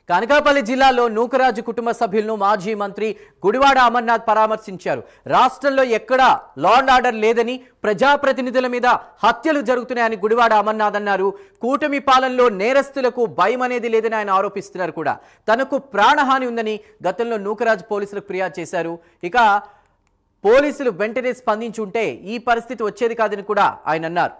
అనకాపల్లి జిల్లాలో నూకరాజు కుటుంబ సభ్యులను మాజీ మంత్రి గుడివాడ అమర్నాథ్ పరామర్శించారు. రాష్ట్రంలో ఎక్కడా లా అండ్ ఆర్డర్ లేదని, ప్రజాప్రతినిధుల మీద హత్యలు జరుగుతున్నాయని గుడివాడ అమర్నాథ్ అన్నారు. కూటమి పాలనలో నేరస్తులకు భయం అనేది లేదని ఆయన ఆరోపిస్తున్నారు. కూడా తనకు ప్రాణహాని ఉందని గతంలో నూకరాజు పోలీసులకు ఫిర్యాదు చేశారు. ఇక పోలీసులు వెంటనే స్పందించుంటే ఈ పరిస్థితి వచ్చేది కాదని కూడా ఆయన అన్నారు.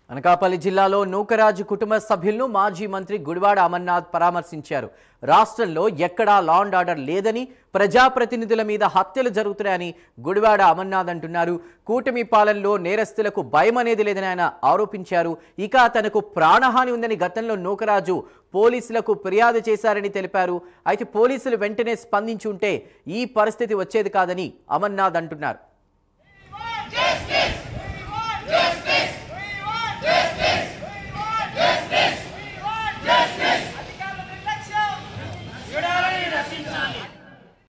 అనకాపల్లి జిల్లాలో నూకరాజు కుటుంబ సభ్యులను మాజీ మంత్రి గుడివాడ అమర్నాథ్ పరామర్శించారు. రాష్ట్రంలో ఎక్కడా లా అండ్ ఆర్డర్ లేదని, ప్రజాప్రతినిధుల మీద హత్యలు జరుగుతున్నాయని గుడివాడ అమర్నాథ్ అంటున్నారు. కూటమి పాలనలో నేరస్తులకు భయం అనేది లేదని ఆయన ఆరోపించారు. ఇక తనకు ప్రాణహాని ఉందని గతంలో నూకరాజు పోలీసులకు ఫిర్యాదు చేశారని తెలిపారు. అయితే పోలీసులు వెంటనే స్పందించి ఉంటే ఈ పరిస్థితి వచ్చేది కాదని అమర్నాథ్ అంటున్నారు.